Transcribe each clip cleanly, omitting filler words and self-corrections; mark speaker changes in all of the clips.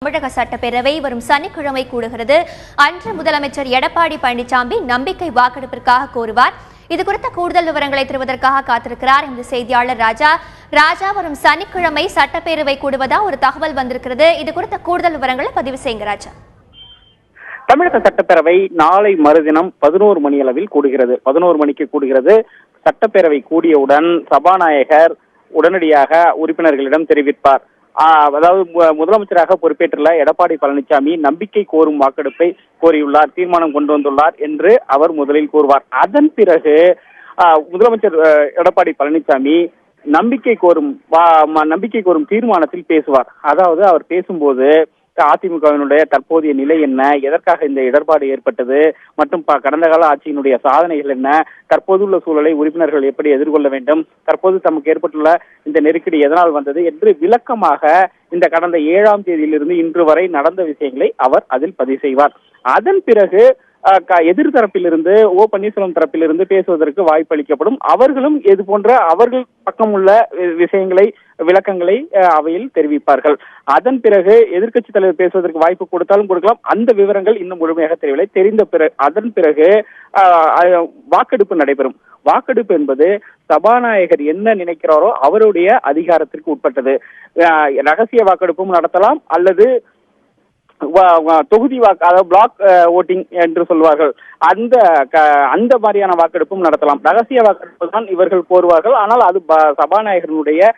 Speaker 1: தமிழக சட்டப்பேரவை வரும் சனிக்கிழமை கூடுகிறது. அன்று முதலமைச்சர் எடப்பாடி பழனிசாமி நம்பிக்கை வாக்கெடுப்பிற்காக கோருவார். இது குறித்த கூடுதல் விவரங்களை தருவதற்காக காத்திருக்கிறார் இந்த செய்தியாளர் ராஜா. வரும் சனிக்கிழமை சட்டப்பேரவை கூடுவதா ஒரு தகவல் வந்திருக்கிறது. இது குறித்த கூடுதல் விவரங்களை பதிவு செய்யுங்க ராஜா.
Speaker 2: தமிழக சட்டப்பேரவை நாளை மறுதினம் 11 மணி அளவில் கூடுகிறது. 11 மணிக்கு கூடுகிறது. சட்டப்பேரவை கூடியவுடன் சபாநாயகர் உடனடியாக உறுப்பினர்களிடம் தெரிவிப்பார். அதாவது முதலமைச்சராக பொறுப்பேற்றுள்ள எடப்பாடி பழனிசாமி நம்பிக்கை கோரும் வாக்கெடுப்பை கோரியுள்ளார், தீர்மானம் கொண்டு வந்துள்ளார் என்று அவர் முதலில் கூறுவார். அதன் பிறகு முதலமைச்சர் எடப்பாடி பழனிசாமி நம்பிக்கை கோரும் தீர்மானத்தில் பேசுவார். அதாவது அவர் பேசும்போது அதிமுகவினுடைய தற்போதைய நிலை என்ன, எதற்காக இந்த இடர்பாடு ஏற்பட்டது மற்றும் கடந்த கால ஆட்சியினுடைய சாதனைகள் என்ன, தற்போதுள்ள சூழலை உறுப்பினர்கள் எப்படி எதிர்கொள்ள வேண்டும், தற்போது தமக்கு ஏற்பட்டுள்ள இந்த நெருக்கடி எதனால் வந்தது என்று விளக்கமாக இந்த கடந்த 7ஆம் தேதியிலிருந்து இன்று வரை நடந்த விஷயங்களை அவர் அதில் பதிவு செய்வார். அதன் பிறகு எதிர்த்தரப்பிலிருந்து பன்னீர்செல்வம் தரப்பிலிருந்து பேசுவதற்கு வாய்ப்பு அளிக்கப்படும். அவர்களும் இது போன்ற அவர்கள் பக்கம் உள்ள விஷயங்களை விளக்கங்களை அவையில் தெரிவிப்பார்கள். அதன் பிறகு எதிர்க்கட்சி தலைவர் பேசுவதற்கு வாய்ப்பு கொடுத்தாலும் கொடுக்கலாம். அந்த விவரங்கள் இன்னும் முழுமையாக தெரியவில்லை. தெரிந்த பிறகு அதன் பிறகு வாக்கெடுப்பு நடைபெறும். வாக்கெடுப்பு என்பது சபாநாயகர் என்ன நினைக்கிறாரோ அவருடைய அதிகாரத்திற்கு உட்பட்டது. ரகசிய வாக்கெடுப்பும் நடத்தலாம் அல்லது தொகுதி வாக்கு, அதாவது பிளாக் ஓட்டிங் என்று சொல்வார்கள், அந்த மாதிரியான வாக்கெடுப்பும் நடத்தலாம். ரகசிய வாக்கெடுப்பு தான் இவர்கள் கோருவார்கள். ஆனால் அது சபாநாயகருடைய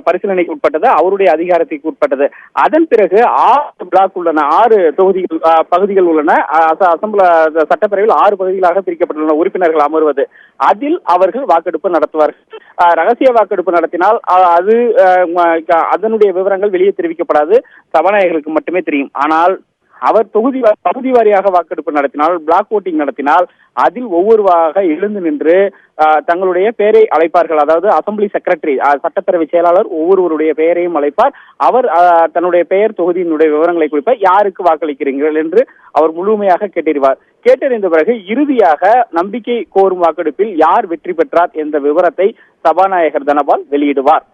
Speaker 2: பரிசீலனைக்கு உட்பட்டது, அவருடைய அதிகாரத்திற்கு உட்பட்டது. அதன் பிறகு 6 பிளாக் உள்ளன, 6 பகுதிகள் உள்ளன. சட்டப்பேரவையில் 6 பகுதிகளாக பிரிக்கப்பட்டுள்ளன உறுப்பினர்கள் அமர்வது. அதில் அவர்கள் வாக்கெடுப்பு நடத்துவார்கள். ரகசிய வாக்கெடுப்பு நடத்தினால் அது அதனுடைய விவரங்கள் வெளியே தெரிவிக்கப்படாது, சபாநாயகர்களுக்கு மட்டுமே தெரியும். ஆனால் அவர் பகுதி வாரியாக வாக்கெடுப்பு நடத்தினால், பிளாக் ஓட்டிங் நடத்தினால் அதில் ஒவ்வொருவராக எழுந்து நின்று தங்களுடைய பெயரை அழைப்பார்கள். அதாவது அசம்பிளி செக்ரட்டரி, சட்டப்பேரவை செயலாளர் ஒவ்வொருவருடைய பெயரையும் அழைப்பார். அவர் தன்னுடைய பெயர், தொகுதியினுடைய விவரங்களை குறிப்பார், யாருக்கு வாக்களிக்கிறீர்கள் என்று அவர் முழுமையாக கேட்டறிவார். கேட்டறிந்த பிறகு இறுதியாக நம்பிக்கை கோரும் வாக்கெடுப்பில் யார் வெற்றி பெற்றார் என்ற விவரத்தை சபாநாயகர் தனபால் வெளியிடுவார்.